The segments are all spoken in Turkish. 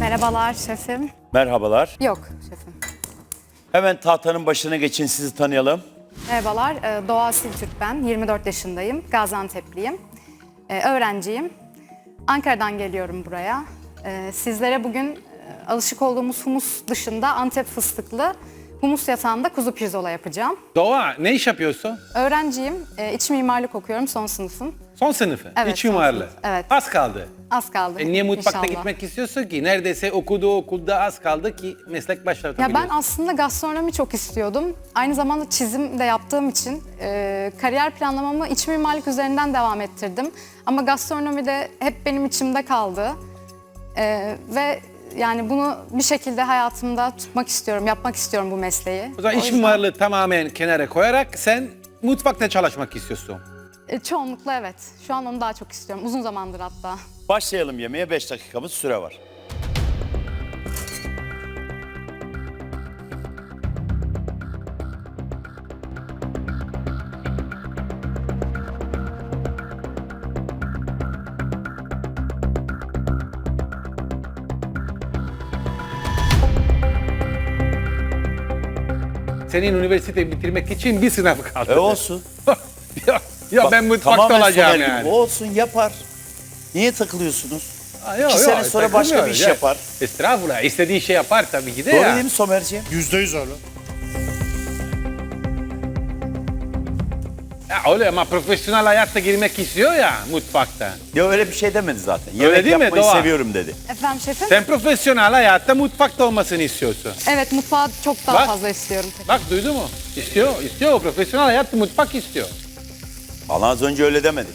Merhabalar şefim. Merhabalar. Yok şefim. Hemen tahtanın başına geçin, sizi tanıyalım. Merhabalar, Doğa Asil Türk ben. 24 yaşındayım. Gaziantep'liyim. Öğrenciyim. Ankara'dan geliyorum buraya. Sizlere bugün alışık olduğumuz humus dışında Antep fıstıklı humus yatağında kuzu pirzola yapacağım. Doğa, ne iş yapıyorsun? Öğrenciyim. İç mimarlık okuyorum, son sınıfım. Son sınıfı, Evet, iç son mimarlığı. sınıf, evet. Az kaldı. Az kaldı. Niye mutfakta inşallah. gitmek istiyorsun ki? Neredeyse okuduğu okulda az kaldı ki meslek Ya başlatabiliyorsun. ben aslında gastronomi çok istiyordum. Aynı zamanda çizim de yaptığım için kariyer planlamamı iç mimarlık üzerinden devam ettirdim. Ama gastronomi de hep benim içimde kaldı. Ve yani bunu bir şekilde hayatımda tutmak istiyorum, yapmak istiyorum bu mesleği. O zaman iç yüzden, mimarlığı tamamen kenara koyarak sen mutfakta çalışmak istiyorsun. çoğunlukla evet. Şu an onu daha çok istiyorum. Uzun zamandır hatta. Başlayalım yemeğe, 5 dakikamız süre var. Senin üniversiteyi bitirmek için bir sınav kaldı. Olsun. ya ben mutfakta Tamamen olacağım Soner gibi. yani. Olsun, yapar. Niye takılıyorsunuz? Yok, 2 sene sonra başka bir takılmıyoruz iş ya. yapar. Estağfurullah, istediği şey yapar tabii ki de Doğru ya. değil mi Somerciğim? %100 öyle. Ya öyle ama profesyonel hayatta girmek istiyor ya mutfakta. Ya öyle bir şey demedi zaten. Öyle Yemek değil mi, yapmayı Doğa? seviyorum dedi. Efendim şefim? Sen profesyonel hayatta mutfakta olmasını istiyorsun. Evet, mutfağı çok daha Bak. fazla istiyorum. Bak duydu mu? İstiyor. O profesyonel hayat mutfak istiyor. Valla az önce öyle demedi.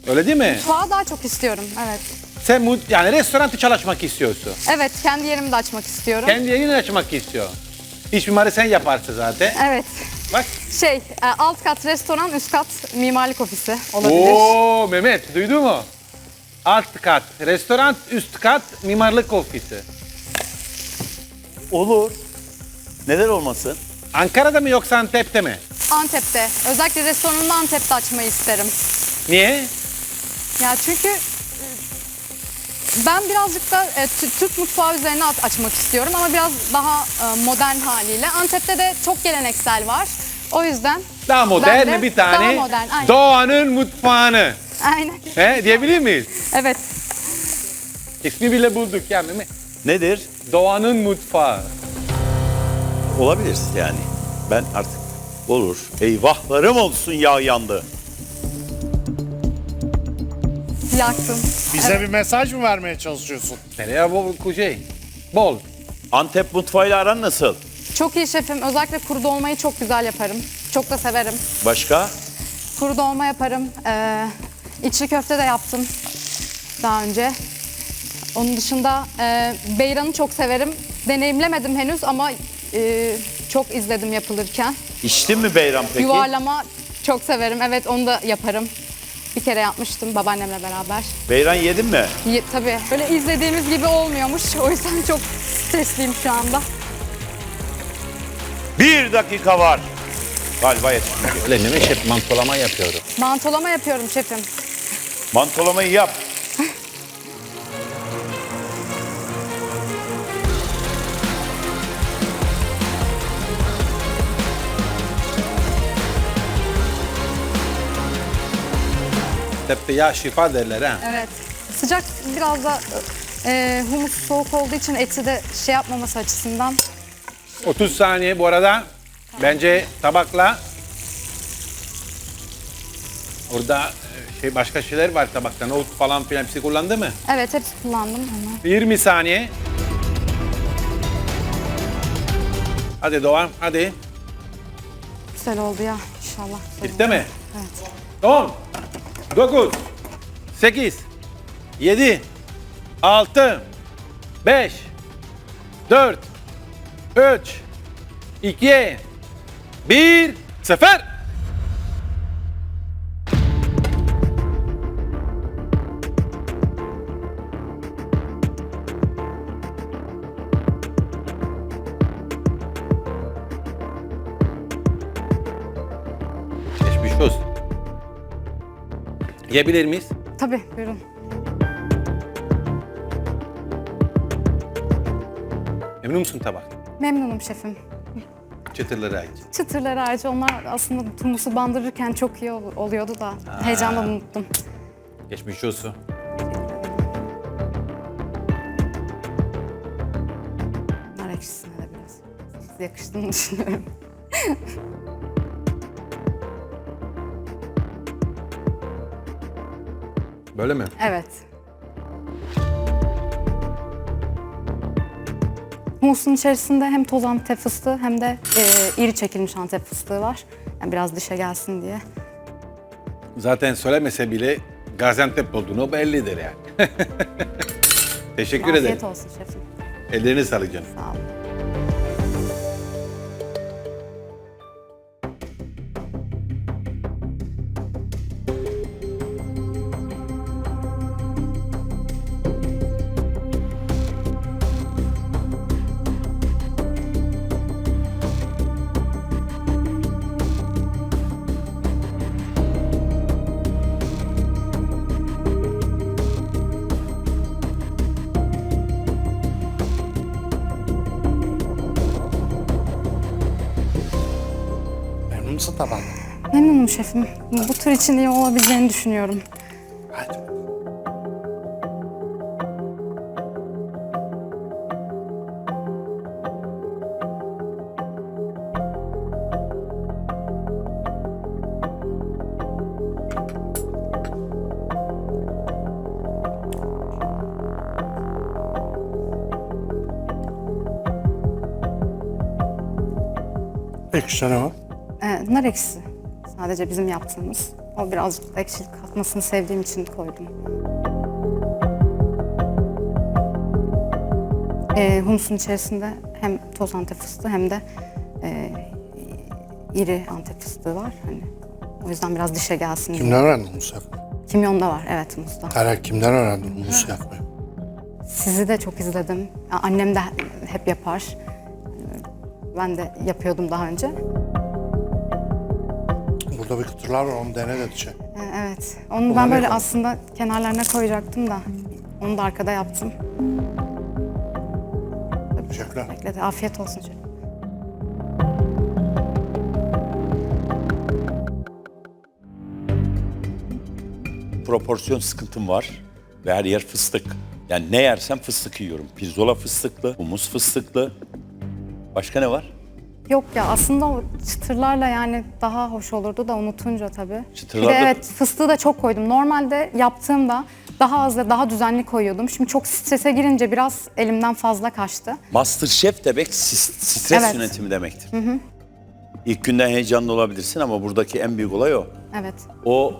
Öyle değil mi? Mutfağı daha çok istiyorum, evet. Sen yani restoranda çalışmak istiyorsun. Evet, kendi yerimi de açmak istiyorum. Kendi yerini açmak istiyor. İç mimarı sen yaparsın zaten. Evet. Bak. Alt kat restoran, üst kat mimarlık ofisi olabilir. Oo Mehmet duydu mu? Alt kat restoran, üst kat mimarlık ofisi. Olur. Neden olmasın? Ankara'da mı yoksa Antep'te mi? Antep'te, özellikle restoranımı Antep'te açmayı isterim. Niye? Ya çünkü ben birazcık da Türk mutfağı üzerine açmak istiyorum ama biraz daha modern haliyle. Antep'te de çok geleneksel var. O yüzden Daha ben modern de bir tane daha modern, aynen. Doğan'ın mutfağını. Aynen. He, diyebilir miyiz? Evet. İsmi bile bulduk ya Mehmet. Nedir? Doğan'ın mutfağı. Olabilir yani. Ben artık olur. Eyvahlarım olsun, yağ yandı. Yaktım. Bize bir mesaj mı vermeye çalışıyorsun? Nereye bu kuzey? Bol. Antep mutfağıyla aran nasıl? Çok iyi şefim. Özellikle kuru dolmayı çok güzel yaparım. Çok da severim. Başka? Kuru dolma yaparım. İçli köfte de yaptım daha önce. Onun dışında beyranı çok severim. Deneyimlemedim henüz ama çok izledim yapılırken. İçtin mi beyran peki? Yuvarlama çok severim. Evet, onu da yaparım. Bir kere yapmıştım babaannemle beraber. Beyran yedin mi? Tabii böyle izlediğimiz gibi olmuyormuş. O yüzden çok stresliyim şu anda. 1 dakika var. Galiba yetişmedi. Öyle Mehmet şef mantolama yapıyorum. Mantolama yapıyorum şefim. Mantolamayı yap. Tepte yağ şifa derler ha. Evet. Sıcak biraz da humus soğuk olduğu için eti de şey yapmaması açısından. 30 saniye bu arada. Bence tabakla. Orada başka şeyler var tabakta. Nohut falan filan hepsi kullandı mı? Evet, hepsi kullandım onu. 20 saniye. Hadi Doğan hadi. Güzel oldu ya inşallah. Güzel Bitti oldu. mi? Evet. 10, 9, 8, 7, 6, 5, 4, 3, 2, 1, 0. Geçmiş olsun. Yiyebilir miyiz? Tabii, buyurun. Memnun musun tabak? Memnunum şefim. Çıtırları hariç. Çıtırları hariç onlar aslında humusu bandırırken çok iyi oluyordu da heyecandan unuttum. Geçmiş olsun. Nar ekşisine de biraz yakıştığını düşünüyorum. Böyle mi? Evet. Humusun içerisinde hem toz Antep fıstığı hem de iri çekilmiş Antep fıstığı var. Yani biraz dişe gelsin diye. Zaten söylemese bile Gaziantep olduğunu bellidir yani. Teşekkür ederim. Afiyet olsun şefim. Ellerine sağlık canım. Sağ olun. Memnun musun tabandan? Memnunum şefim. Bu tür için iyi olabileceğini düşünüyorum. Hadi. Ekşi ne var? Nar ekşisi. Sadece bizim yaptığımız. O birazcık da ekşilik katmasını sevdiğim için koydum. Humusun içerisinde hem toz Antep fıstığı hem de iri Antep fıstığı var. Hani o yüzden biraz dişe gelsin diye. Kimden öğrendin humus yapmayı? Kimyon da var, evet humusta. Karar kimden öğrendin humus yapmayı? Sizi de çok izledim. Ya, annem de hep yapar. Ben de yapıyordum daha önce. Burada bir kıtırlar var, onu dene dedi şey. Evet. Onu ben böyle aslında kenarlarına koyacaktım da onu da arkada yaptım. Teşekkürler. Bekledi. Afiyet olsun şefim. Proporsiyon sıkıntım var ve her yer fıstık. Yani ne yersem fıstık yiyorum. Pirzola fıstıklı, humus fıstıklı. Başka ne var? Yok ya aslında o çıtırlarla yani daha hoş olurdu da unutunca tabii. Çıtırlar Bir de da- evet fıstığı da çok koydum. Normalde yaptığımda daha az ve daha düzenli koyuyordum. Şimdi çok strese girince biraz elimden fazla kaçtı. Masterchef demek stres Evet. yönetimi demektir. İlk günden heyecanlı olabilirsin ama buradaki en büyük olay o. Evet. O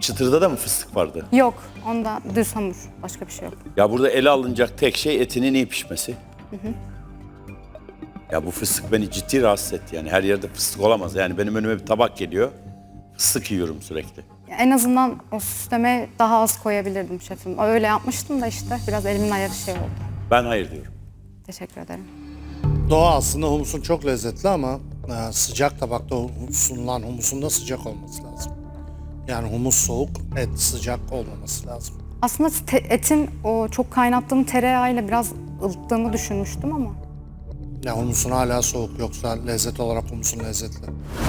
çıtırda da mı fıstık vardı? Yok onda düz hamur. Başka bir şey yok. Ya burada ele alınacak tek şey etinin iyi pişmesi. Ya bu fıstık beni ciddi rahatsız etti yani. Her yerde fıstık olamaz. Yani benim önüme bir tabak geliyor. Fıstık yiyorum sürekli. En azından o süsleme daha az koyabilirdim şefim. Öyle yapmıştım da işte biraz elimin ayarı şey oldu. Ben hayır diyorum. Teşekkür ederim. Doğa aslında humusun çok lezzetli ama sıcak tabakta sunulan humusun da sıcak olması lazım. Yani humus soğuk, et sıcak olmaması lazım. Aslında etin o çok kaynattığım tereyağıyla biraz ılıttığımı düşünmüştüm ama. Ya humusun hala soğuk, yoksa lezzet olarak humusun lezzetli.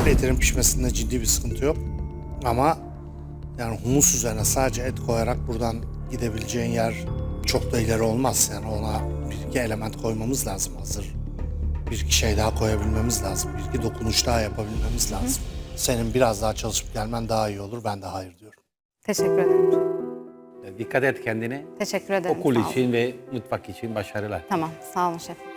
Etinin pişmesinde ciddi bir sıkıntı yok. Ama yani humus üzerine sadece et koyarak buradan gidebileceğin yer çok da ileri olmaz. Yani ona bir iki element koymamız lazım hazır. Bir iki şey daha koyabilmemiz lazım. Bir iki dokunuş daha yapabilmemiz lazım. Senin biraz daha çalışıp gelmen daha iyi olur. Ben de hayır diyorum. Teşekkür ederim. Dikkat et kendine. Teşekkür ederim. Okul sağ olun. için ve mutfak için başarılar. Tamam, sağ olun şefim.